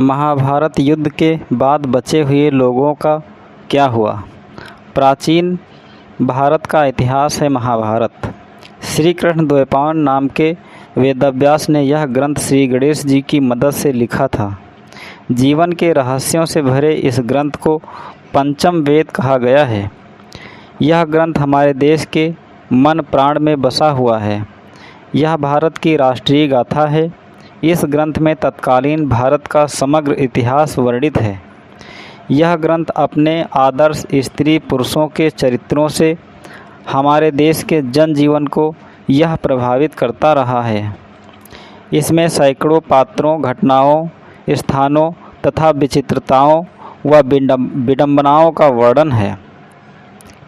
महाभारत युद्ध के बाद बचे हुए लोगों का क्या हुआ। प्राचीन भारत का इतिहास है महाभारत। श्री कृष्ण द्वैपायन नाम के वेदव्यास ने यह ग्रंथ श्री गणेश जी की मदद से लिखा था। जीवन के रहस्यों से भरे इस ग्रंथ को पंचम वेद कहा गया है। यह ग्रंथ हमारे देश के मन प्राण में बसा हुआ है। यह भारत की राष्ट्रीय गाथा है। इस ग्रंथ में तत्कालीन भारत का समग्र इतिहास वर्णित है। यह ग्रंथ अपने आदर्श स्त्री पुरुषों के चरित्रों से हमारे देश के जनजीवन को यह प्रभावित करता रहा है। इसमें सैकड़ों पात्रों, घटनाओं, स्थानों तथा विचित्रताओं व विडंबनाओं का वर्णन है।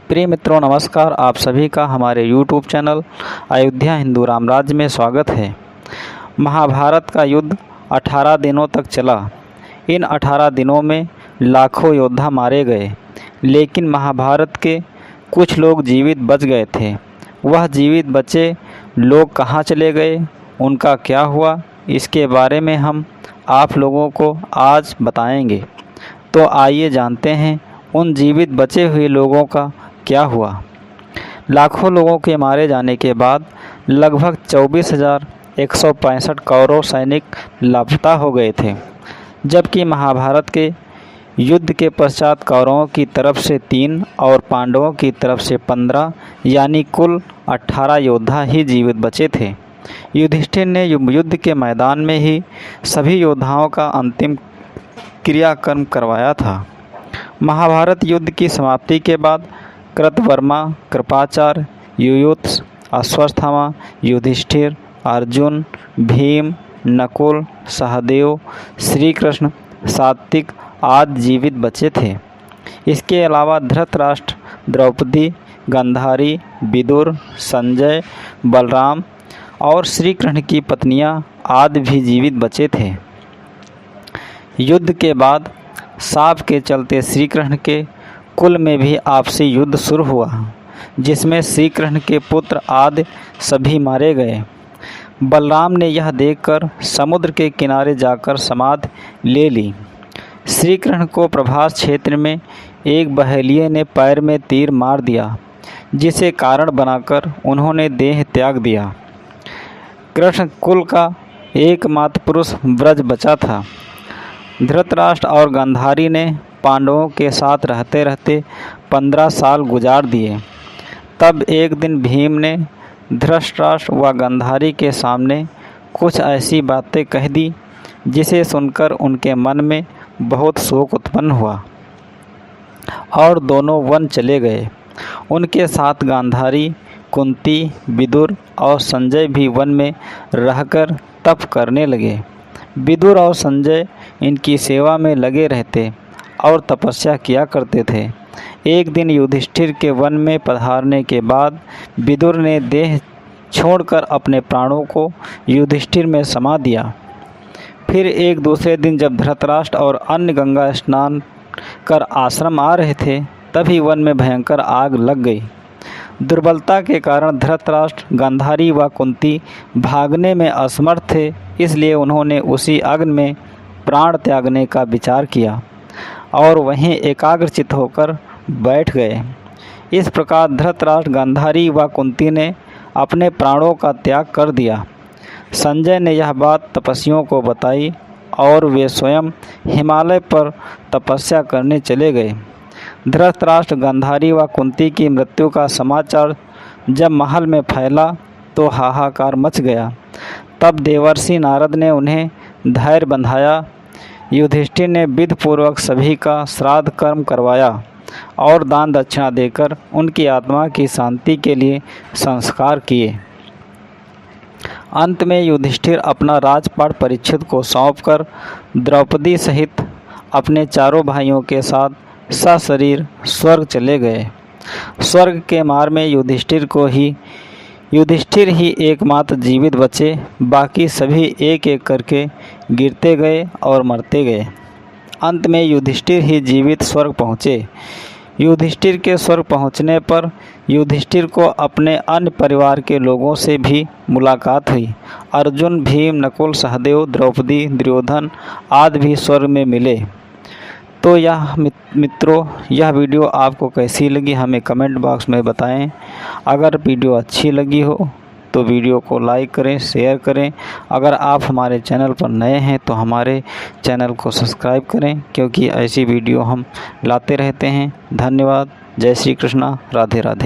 प्रिय मित्रों, नमस्कार। आप सभी का हमारे YouTube चैनल अयोध्या हिंदू रामराज्य में स्वागत है। महाभारत का युद्ध 18 दिनों तक चला। इन 18 दिनों में लाखों योद्धा मारे गए, लेकिन महाभारत के कुछ लोग जीवित बच गए थे। वह जीवित बचे लोग कहाँ चले गए, उनका क्या हुआ, इसके बारे में हम आप लोगों को आज बताएंगे। तो आइए जानते हैं उन जीवित बचे हुए लोगों का क्या हुआ। लाखों लोगों के मारे जाने के बाद लगभग 24,165 कौरव सैनिक लापता हो गए थे, जबकि महाभारत के युद्ध के पश्चात कौरवों की तरफ से 3 और पांडवों की तरफ से 15 यानी कुल 18 योद्धा ही जीवित बचे थे। युधिष्ठिर ने युद्ध के मैदान में ही सभी योद्धाओं का अंतिम क्रियाकर्म करवाया था। महाभारत युद्ध की समाप्ति के बाद कृतवर्मा, कृपाचार्य, युयुत्स, अश्वत्थामा, युधिष्ठिर, अर्जुन, भीम, नकुल, सहदेव, श्री कृष्ण, सात्विक आदि जीवित बचे थे। इसके अलावा धृतराष्ट्र, द्रौपदी, गांधारी, विदुर, संजय, बलराम और श्री कृष्ण की पत्नियां आदि भी जीवित बचे थे। युद्ध के बाद शाप के चलते श्री कृष्ण के कुल में भी आपसी युद्ध शुरू हुआ, जिसमें श्री कृष्ण के पुत्र आदि सभी मारे गए। बलराम ने यह देखकर समुद्र के किनारे जाकर समाधि ले ली। श्री कृष्ण को प्रभास क्षेत्र में एक बहेलिये ने पैर में तीर मार दिया, जिसे कारण बनाकर उन्होंने देह त्याग दिया। कृष्ण कुल का एकमात्र पुरुष ब्रज बचा था। धृतराष्ट्र और गांधारी ने पांडवों के साथ रहते रहते 15 साल गुजार दिए। तब एक दिन भीम ने धृतराष्ट्र व गांधारी के सामने कुछ ऐसी बातें कह दी, जिसे सुनकर उनके मन में बहुत शोक उत्पन्न हुआ और दोनों वन चले गए। उनके साथ गांधारी, कुंती, विदुर और संजय भी वन में रहकर तप करने लगे। विदुर और संजय इनकी सेवा में लगे रहते और तपस्या किया करते थे। एक दिन युधिष्ठिर के वन में पधारने के बाद विदुर ने देह छोड़कर अपने प्राणों को युधिष्ठिर में समा दिया। फिर एक दूसरे दिन जब धृतराष्ट्र और अन्य गंगा स्नान कर आश्रम आ रहे थे, तभी वन में भयंकर आग लग गई। दुर्बलता के कारण धृतराष्ट्र, गांधारी व कुंती भागने में असमर्थ थे, इसलिए उन्होंने उसी अग्नि में प्राण त्यागने का विचार किया और वहीं एकाग्रचित्त होकर बैठ गए। इस प्रकार धृतराष्ट्र, गांधारी व कुंती ने अपने प्राणों का त्याग कर दिया। संजय ने यह बात तपस्वियों को बताई और वे स्वयं हिमालय पर तपस्या करने चले गए। धृतराष्ट्र, गांधारी व कुंती की मृत्यु का समाचार जब महल में फैला तो हाहाकार मच गया। तब देवर्षि नारद ने उन्हें धैर्य बंधाया। युधिष्ठिर ने विधिपूर्वक सभी का श्राद्ध कर्म करवाया और दान दक्षिणा देकर उनकी आत्मा की शांति के लिए संस्कार किए। अंत में युधिष्ठिर अपना राजपाट परीक्षित को सौंपकर द्रौपदी सहित अपने चारों भाइयों के साथ सशरीर स्वर्ग चले गए। स्वर्ग के मार्ग में युधिष्ठिर ही एकमात्र जीवित बचे, बाकी सभी एक एक करके गिरते गए और मरते गए। अंत में युधिष्ठिर ही जीवित स्वर्ग पहुँचे। युधिष्ठिर के स्वर्ग पहुँचने पर युधिष्ठिर को अपने अन्य परिवार के लोगों से भी मुलाकात हुई। अर्जुन, भीम, नकुल, सहदेव, द्रौपदी, दुर्योधन आदि भी स्वर्ग में मिले। तो यह मित्रों, यह वीडियो आपको कैसी लगी हमें कमेंट बॉक्स में बताएं। अगर वीडियो अच्छी लगी हो तो वीडियो को लाइक करें, शेयर करें। अगर आप हमारे चैनल पर नए हैं तो हमारे चैनल को सब्सक्राइब करें, क्योंकि ऐसी वीडियो हम लाते रहते हैं। धन्यवाद। जय श्री कृष्णा। राधे राधे।